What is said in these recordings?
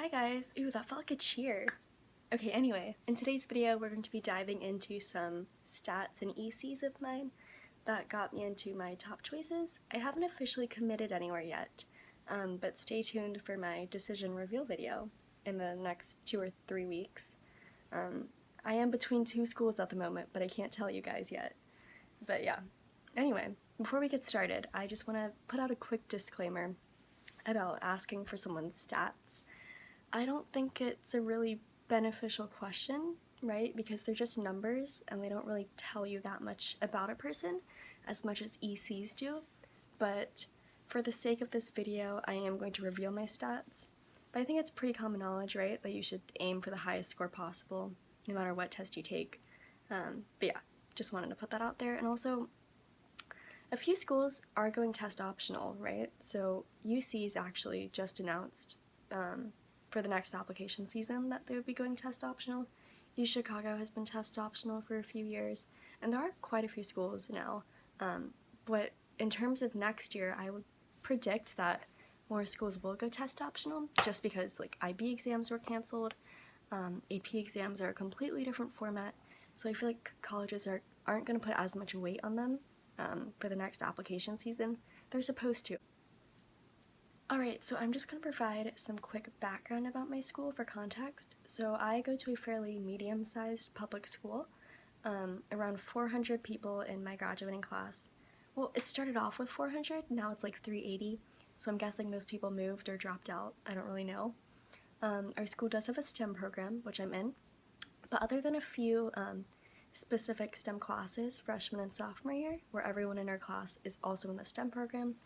Hi guys! Ooh, that felt like a cheer. Okay, anyway, in today's video we're going to be diving into some stats and ECs of mine that got me into my top choices. I haven't officially committed anywhere yet, but stay tuned for my decision reveal video in the next 2 or 3 weeks. I am between 2 schools at the moment, but I can't tell you guys yet. But yeah, anyway, before we get started, I just want to put out a quick disclaimer about asking for someone's stats. I don't think it's a really beneficial question, right? Because they're just numbers and they don't really tell you that much about a person as much as ECs do. But for the sake of this video, I am going to reveal my stats. But I think it's pretty common knowledge, right? That you should aim for the highest score possible, no matter what test you take. But yeah, just wanted to put that out there. And also, a few schools are going test optional, right? So UC's actually just announced for the next application season that they would be going test optional. UChicago has been test optional for a few years, and there are quite a few schools now. But in terms of next year, I would predict that more schools will go test optional, just because like IB exams were canceled, AP exams are a completely different format, so I feel like colleges aren't going to put as much weight on them for the next application season. They're supposed to. Alright, so I'm just going to provide some quick background about my school for context. So I go to a fairly medium-sized public school, around 400 people in my graduating class. Well, it started off with 400, now it's like 380, so I'm guessing those people moved or dropped out, I don't really know. Our school does have a STEM program, which I'm in, but other than a few specific STEM classes, freshman and sophomore year, where everyone in our class is also in the STEM program,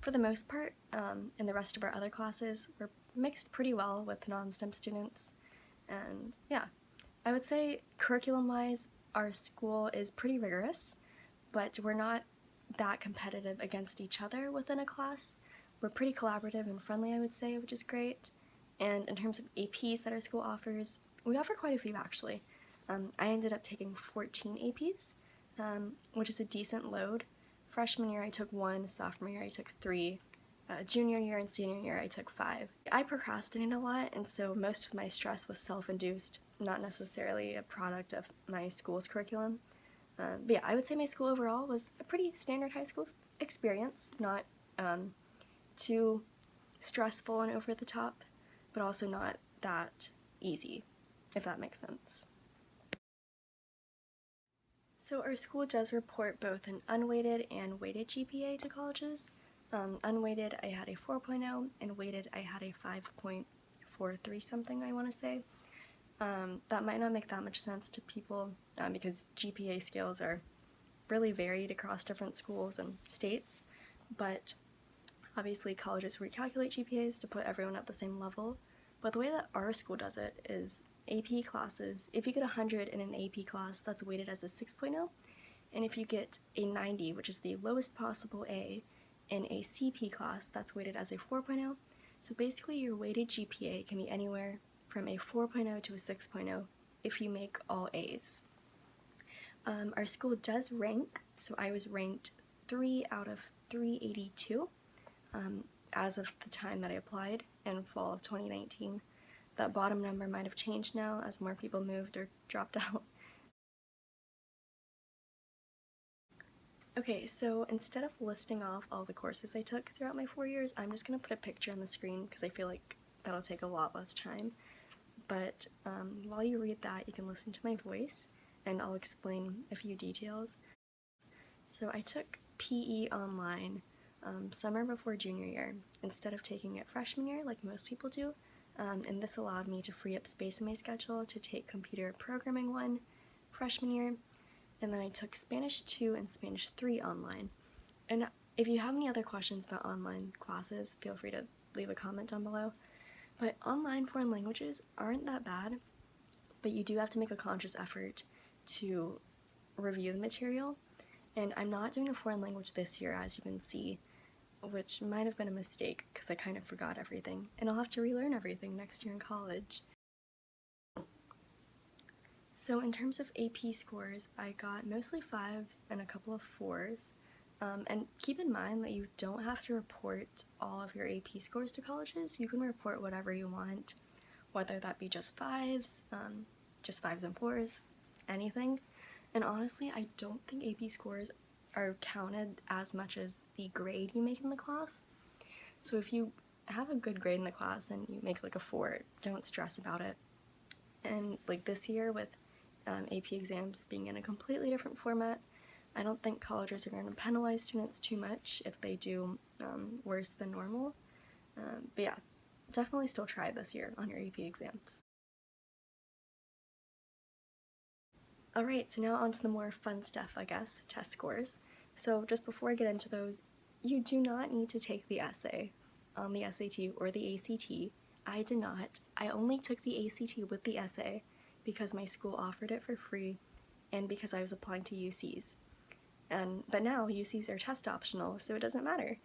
for the most part, in the rest of our other classes, we're mixed pretty well with non-STEM students. And yeah, I would say curriculum-wise, our school is pretty rigorous, but we're not that competitive against each other within a class. We're pretty collaborative and friendly, I would say, which is great. And in terms of APs that our school offers, we offer quite a few actually. I ended up taking 14 APs, which is a decent load. Freshman year I took 1, sophomore year I took 3, junior year and senior year I took 5. I procrastinated a lot, and so most of my stress was self-induced, not necessarily a product of my school's curriculum. But yeah, I would say my school overall was a pretty standard high school experience, not too stressful and over the top, but also not that easy, if that makes sense. So our school does report both an unweighted and weighted GPA to colleges. Unweighted I had a 4.0, and weighted I had a 5.43 something, I want to say. That might not make that much sense to people because GPA scales are really varied across different schools and states, but obviously colleges recalculate GPAs to put everyone at the same level. But the way that our school does it is AP classes, if you get 100 in an AP class, that's weighted as a 6.0, and if you get a 90, which is the lowest possible A, in a CP class, that's weighted as a 4.0. So basically your weighted GPA can be anywhere from a 4.0 to a 6.0 if you make all A's. Our school does rank, so I was ranked 3 out of 382 as of the time that I applied in fall of 2019. That bottom number might have changed now as more people moved or dropped out. Okay, so instead of listing off all the courses I took throughout my 4 years, I'm just going to put a picture on the screen because I feel like that'll take a lot less time. But while you read that, you can listen to my voice and I'll explain a few details. So I took PE online summer before junior year instead of taking it freshman year like most people do. And this allowed me to free up space in my schedule to take computer programming 1 freshman year, and then I took Spanish 2 and Spanish 3 online. And if you have any other questions about online classes, feel free to leave a comment down below. But online foreign languages aren't that bad, but you do have to make a conscious effort to review the material, and I'm not doing a foreign language this year, as you can see, which might have been a mistake because I kind of forgot everything, and I'll have to relearn everything next year in college. So in terms of AP scores, I got mostly 5s and a couple of 4s, and keep in mind that you don't have to report all of your AP scores to colleges. You can report whatever you want. whether that be just fives and fours, anything. And honestly, I don't think AP scores are counted as much as the grade you make in the class. So if you have a good grade in the class and you make like a 4, don't stress about it. And like this year with AP exams being in a completely different format, I don't think colleges are going to penalize students too much if they do worse than normal. But yeah, definitely still try this year on your AP exams. Alright, so now on to the more fun stuff, I guess, test scores. So just before I get into those, you do not need to take the essay on the SAT or the ACT. I did not. I only took the ACT with the essay because my school offered it for free and because I was applying to UCs. But now UCs are test optional, so it doesn't matter.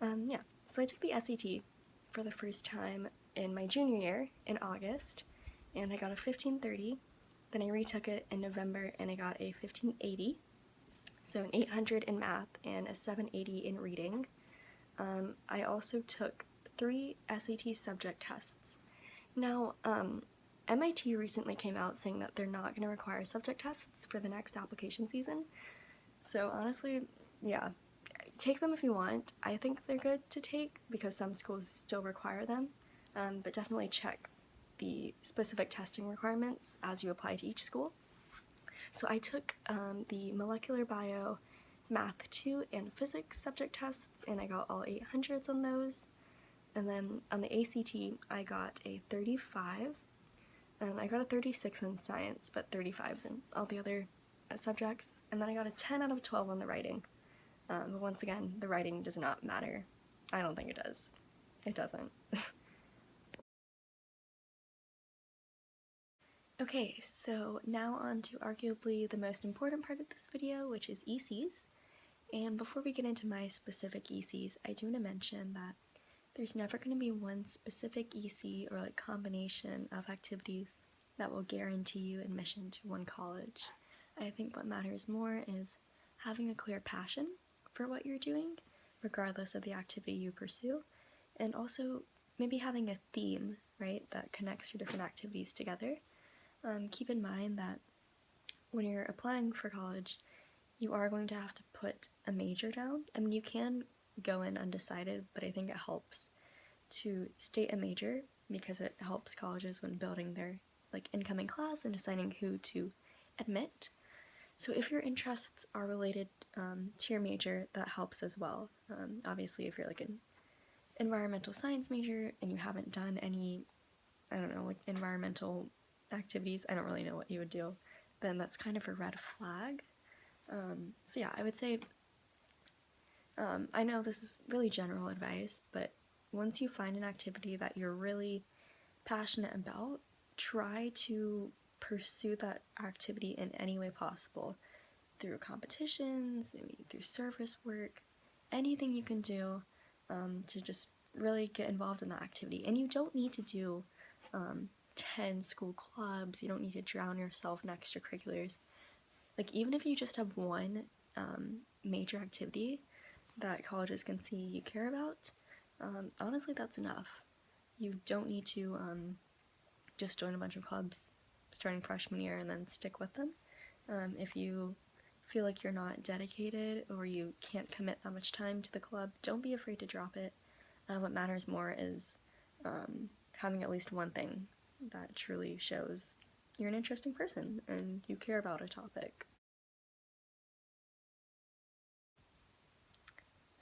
Yeah, so I took the SAT for the first time in my junior year in August, and I got a 1530. Then I retook it in November and I got a 1580, so an 800 in math and a 780 in reading. I also took 3 SAT subject tests. Now, MIT recently came out saying that they're not going to require subject tests for the next application season. So honestly, yeah, take them if you want. I think they're good to take because some schools still require them, but definitely check the specific testing requirements as you apply to each school. So I took the molecular bio, math 2, and physics subject tests, and I got all 800s on those. And then on the ACT, I got a 35, and I got a 36 in science, but 35s in all the other subjects. And then I got a 10 out of 12 on the writing. But once again, the writing does not matter. I don't think it does. It doesn't. Okay, so now on to arguably the most important part of this video, which is ECs. And before we get into my specific ECs, I do want to mention that there's never going to be one specific EC or like combination of activities that will guarantee you admission to one college. I think what matters more is having a clear passion for what you're doing, regardless of the activity you pursue, and also maybe having a theme, right, that connects your different activities together. Keep in mind that when you're applying for college, you are going to have to put a major down. I mean, you can go in undecided, but I think it helps to state a major because it helps colleges when building their like incoming class and deciding who to admit. So if your interests are related to your major, that helps as well. Obviously, if you're like an environmental science major and you haven't done any, I don't know, like environmental activities, I don't really know what you would do, then that's kind of a red flag. So yeah, I would say, I know this is really general advice, but once you find an activity that you're really passionate about, try to pursue that activity in any way possible, through competitions, maybe through service work, anything you can do to just really get involved in that activity. And you don't need to do 10 school clubs, you don't need to drown yourself in extracurriculars. Like, even if you just have one major activity that colleges can see you care about, honestly, that's enough. You don't need to just join a bunch of clubs starting freshman year and then stick with them. If you feel like you're not dedicated or you can't commit that much time to the club, don't be afraid to drop it. What matters more is having at least one thing that truly shows you're an interesting person and you care about a topic.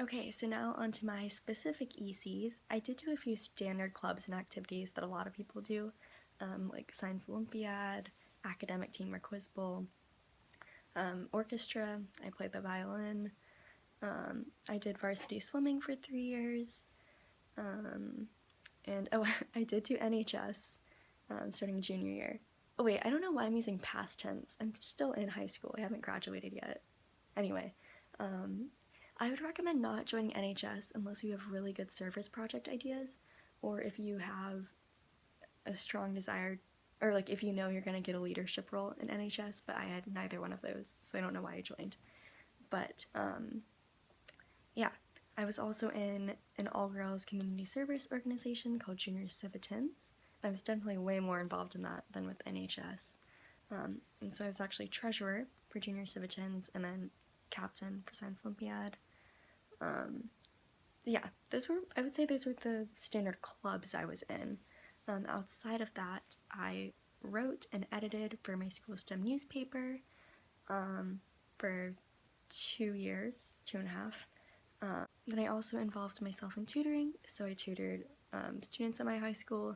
Okay, so now onto my specific ECs. I did do a few standard clubs and activities that a lot of people do, like Science Olympiad, Academic Team or Quiz Bowl, orchestra, I played the violin, I did varsity swimming for 3 years, and oh, I did do NHS starting junior year. Oh wait, I don't know why I'm using past tense. I'm still in high school. I haven't graduated yet. Anyway, I would recommend not joining NHS unless you have really good service project ideas, or if you have a strong desire, or like if you know you're going to get a leadership role in NHS, but I had neither one of those, so I don't know why I joined. But yeah, I was also in an all-girls community service organization called Junior Civitans. I was definitely way more involved in that than with NHS. And so I was actually treasurer for Junior Civitans and then captain for Science Olympiad. Yeah, I would say those were the standard clubs I was in. Outside of that, I wrote and edited for my school STEM newspaper for 2 years, 2.5. Then I also involved myself in tutoring, so I tutored students at my high school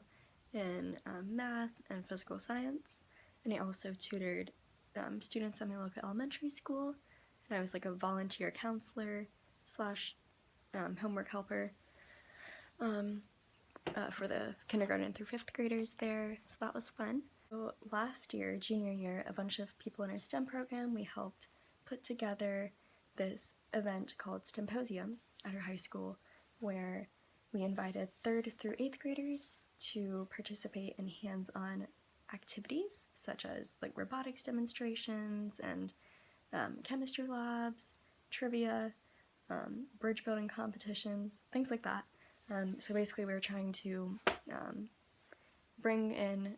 in math and physical science, and I also tutored students at my local elementary school, and I was like a volunteer counselor slash homework helper for the kindergarten through 5th graders there, so that was fun. So last year, junior year, a bunch of people in our STEM program, we helped put together this event called Stemposium at our high school, where we invited 3rd through 8th graders to participate in hands-on activities such as like robotics demonstrations and chemistry labs, trivia, bridge building competitions, things like that. So basically we were trying to bring in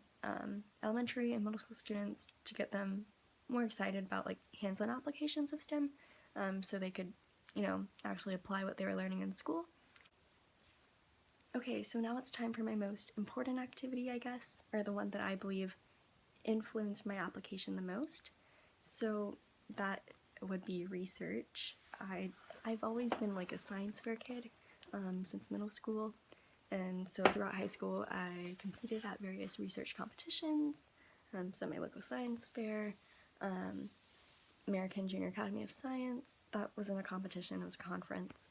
elementary and middle school students to get them more excited about like hands-on applications of STEM, so they could, actually apply what they were learning in school. Okay, so now it's time for my most important activity, I guess, or the one that I believe influenced my application the most. So that would be research. I've always been like a science fair kid since middle school, and so throughout high school I competed at various research competitions, so my local science fair, American Junior Academy of Science, that wasn't a competition, it was a conference,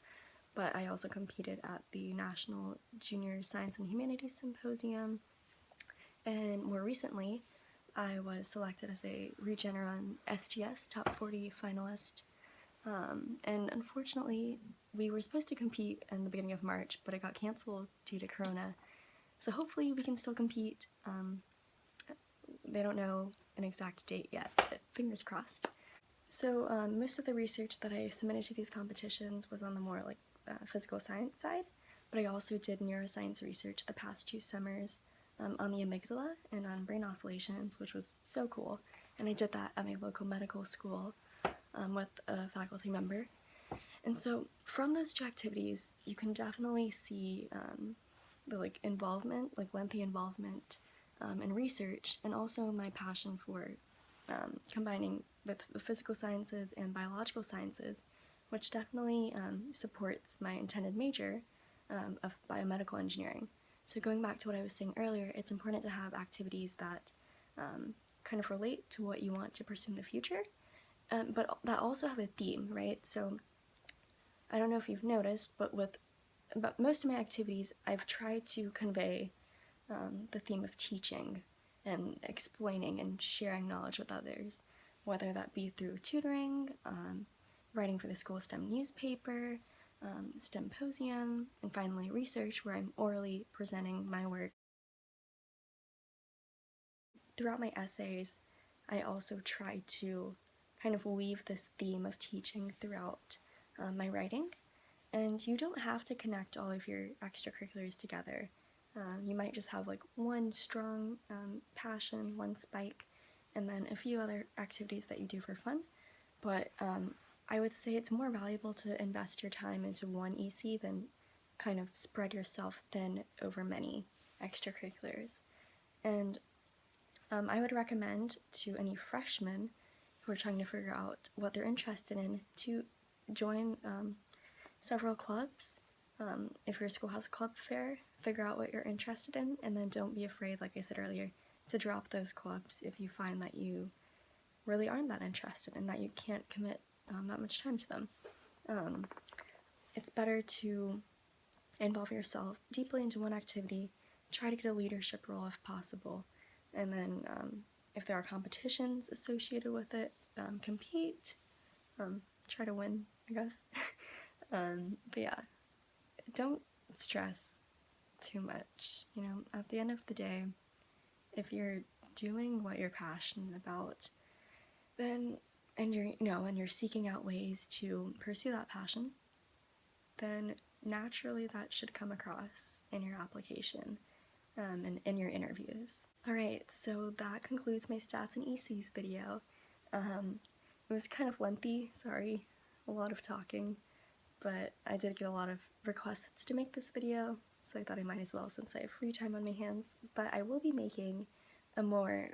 but I also competed at the National Junior Science and Humanities Symposium, and more recently I was selected as a Regeneron STS Top 40 finalist, and unfortunately we were supposed to compete in the beginning of March, but it got canceled due to Corona, so hopefully we can still compete. They don't know an exact date yet, but fingers crossed. So most of the research that I submitted to these competitions was on the more like physical science side, but I also did neuroscience research the past 2 summers on the amygdala and on brain oscillations, which was so cool, and I did that at my local medical school with a faculty member. And so from those 2 activities, you can definitely see the lengthy involvement in research, and also my passion for combining the physical sciences and biological sciences, which definitely supports my intended major of biomedical engineering. So going back to what I was saying earlier, it's important to have activities that kind of relate to what you want to pursue in the future, but that also have a theme, right? So I don't know if you've noticed, but most of my activities, I've tried to convey the theme of teaching and explaining and sharing knowledge with others, whether that be through tutoring, writing for the school STEM newspaper, Stemposium, and finally research, where I'm orally presenting my work. Throughout my essays, I also try to kind of weave this theme of teaching throughout my writing, and you don't have to connect all of your extracurriculars together. You might just have like one strong passion, one spike, and then a few other activities that you do for fun, but I would say it's more valuable to invest your time into one EC than kind of spread yourself thin over many extracurriculars. And I would recommend to any freshmen who are trying to figure out what they're interested in to join several clubs. If your school has a club fair, figure out what you're interested in, and then don't be afraid, like I said earlier, to drop those clubs if you find that you really aren't that interested and that you can't commit that much time to them. It's better to involve yourself deeply into one activity, try to get a leadership role if possible, and then if there are competitions associated with it, compete, try to win, I guess. But yeah, don't stress too much. At the end of the day, if you're doing what you're passionate about, then and you're seeking out ways to pursue that passion, then naturally that should come across in your application. and in your interviews. Alright, so that concludes my stats and ECs video. It was kind of lengthy, sorry, a lot of talking, but I did get a lot of requests to make this video, so I thought I might as well since I have free time on my hands. But I will be making a more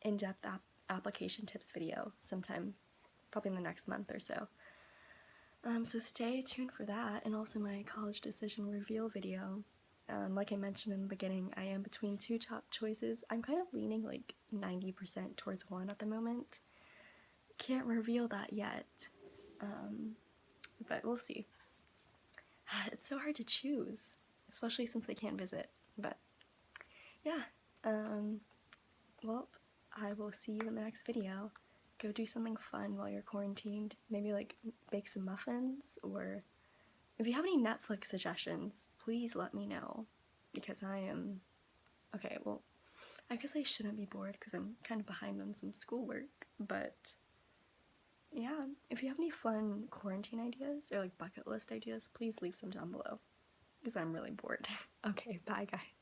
in-depth application tips video sometime, probably in the next month or so. So stay tuned for that, and also my college decision reveal video. Like I mentioned in the beginning, I am between two top choices. I'm kind of leaning like 90% towards one at the moment. Can't reveal that yet, but we'll see. It's so hard to choose, especially since I can't visit, but yeah, well, I will see you in the next video. Go do something fun while you're quarantined, maybe like bake some muffins, or if you have any Netflix suggestions, please let me know, because I am, okay, well, I guess I shouldn't be bored because I'm kind of behind on some schoolwork, but yeah, if you have any fun quarantine ideas or like bucket list ideas, please leave some down below, because I'm really bored. Okay, bye guys.